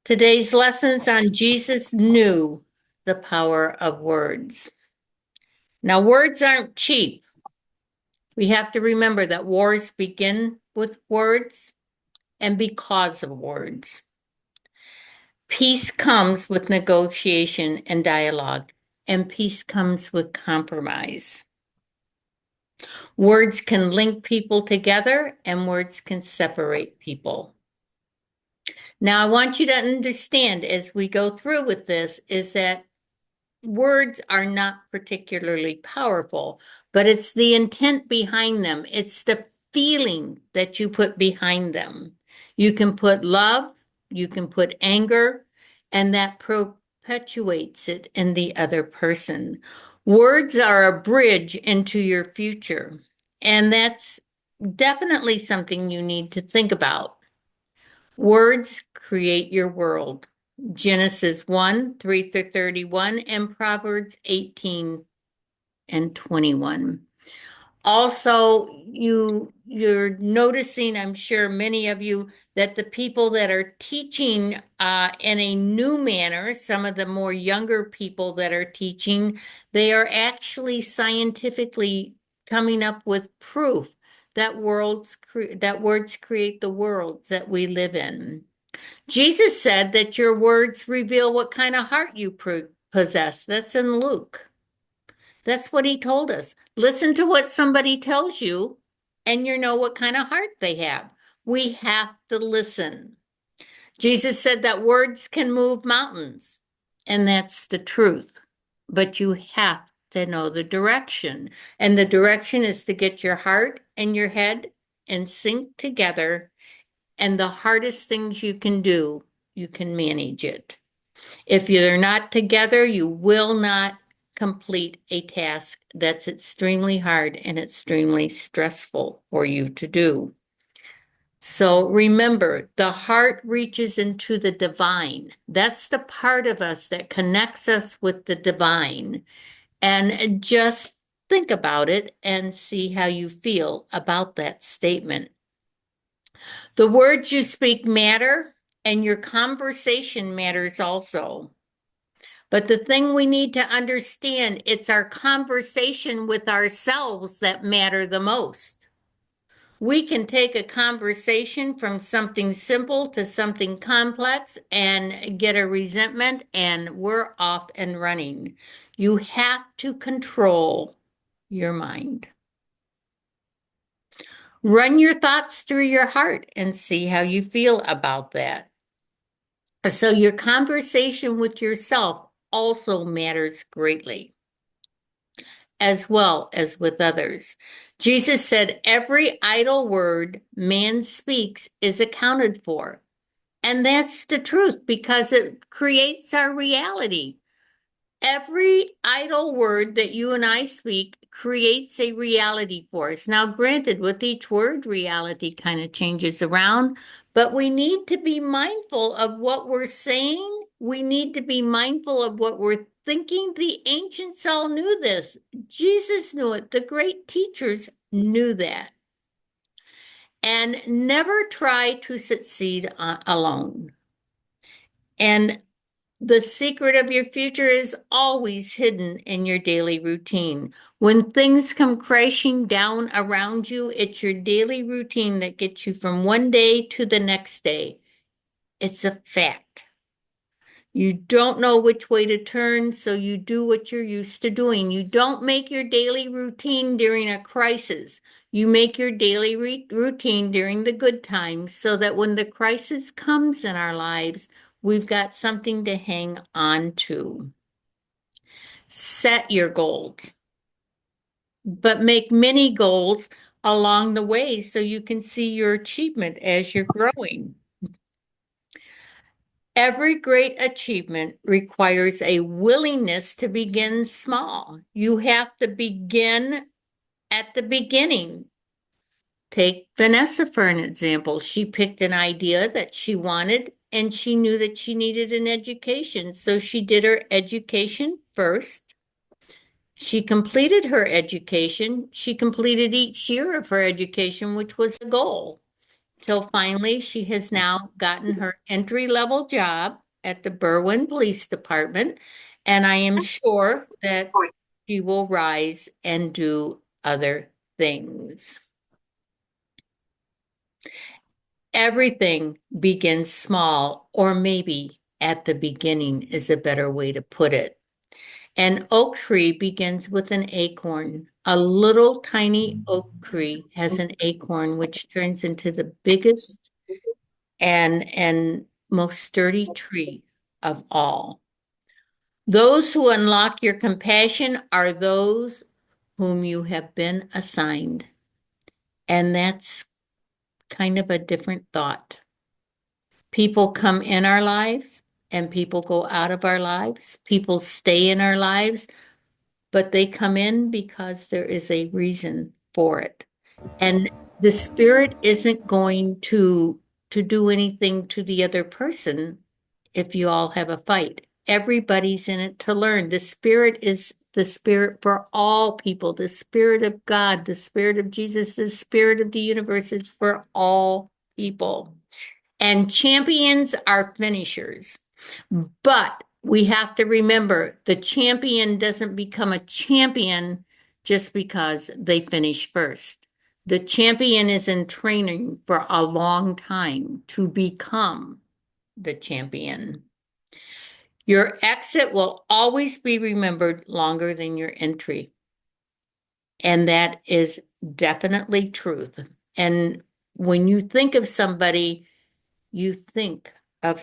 Today's lessons on Jesus knew the power of words. Now, words aren't cheap. We have to remember that wars begin with words and because of words. Peace comes with negotiation and dialogue, and peace comes with compromise. Words can link people together, and words can separate people. Now, I want you to understand as we go through with this is that words are not particularly powerful, but it's the intent behind them. It's the feeling that you put behind them. You can put love, you can put anger, and that perpetuates it in the other person. Words are a bridge into your future, and that's definitely something you need to think about. Words create your world. Genesis 1, 3-31, and Proverbs 18 and 21. Also, you're noticing, I'm sure many of you, that the people that are teaching in a new manner, some of the more younger people that are teaching, they are actually scientifically coming up with proof that words create the worlds that we live in. Jesus said that your words reveal what kind of heart you possess. That's in Luke. That's what he told us. Listen to what somebody tells you, and you know what kind of heart they have. We have to listen. Jesus said that words can move mountains, and that's the truth. But you have to know the direction. And the direction is to get your heart and your head in sync together. And the hardest things you can do, you can manage it. If you're not together, you will not complete a task that's extremely hard and extremely stressful for you to do. So remember, the heart reaches into the divine. That's the part of us that connects us with the divine. And just think about it and see how you feel about that statement. The words you speak matter, and your conversation matters also. But the thing we need to understand, it's our conversation with ourselves that matter the most. We can take a conversation from something simple to something complex and get a resentment, and we're off and running. You have to control your mind. Run your thoughts through your heart and see how you feel about that. So your conversation with yourself also matters greatly, as well as with others. Jesus said, every idle word man speaks is accounted for. And that's the truth because it creates our reality. Every idle word that you and I speak creates a reality for us. Now, granted, with each word, reality kind of changes around, but we need to be mindful of what we're saying. We need to be mindful of what we're thinking. The ancients all knew this. Jesus knew it. The great teachers knew that. And never try to succeed alone. And the secret of your future is always hidden in your daily routine. When things come crashing down around you, it's your daily routine that gets you from one day to the next day. It's a fact. You don't know which way to turn, so you do what you're used to doing. You don't make your daily routine during a crisis. You make your daily routine during the good times so that when the crisis comes in our lives, we've got something to hang on to. Set your goals, but make many goals along the way so you can see your achievement as you're growing. Every great achievement requires a willingness to begin small. You have to begin at the beginning. Take Vanessa for an example. She picked an idea that she wanted and she knew that she needed an education. So she did her education first. She completed her education. She completed each year of her education, which was a goal. till finally she has now gotten her entry-level job at the Berwyn Police Department, and I am sure that she will rise and do other things. Everything begins small, or maybe at the beginning is a better way to put it. An oak tree begins with an acorn. A little tiny oak tree has an acorn which turns into the biggest and most sturdy tree of all. Those who unlock your compassion are those whom you have been assigned. And that's kind of a different thought. People come in our lives and people go out of our lives. People stay in our lives, but they come in because there is a reason for it. And the spirit isn't going to do anything to the other person if you all have a fight. Everybody's in it to learn. The spirit is the spirit for all people. The spirit of God, the spirit of Jesus, the spirit of the universe is for all people. And champions are finishers. But we have to remember the champion doesn't become a champion just because they finish first. The champion is in training for a long time to become the champion. Your exit will always be remembered longer than your entry. And that is definitely truth. And when you think of somebody, you think of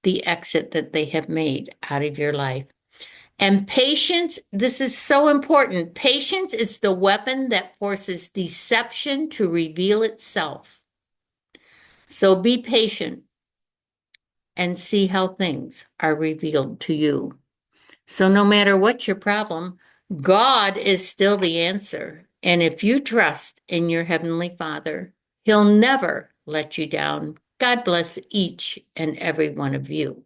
the exit that they have made out of your life. And patience, this is so important. Patience is the weapon that forces deception to reveal itself. So be patient and see how things are revealed to you. So no matter what your problem, God is still the answer. And if you trust in your Heavenly Father, He'll never let you down. God bless each and every one of you.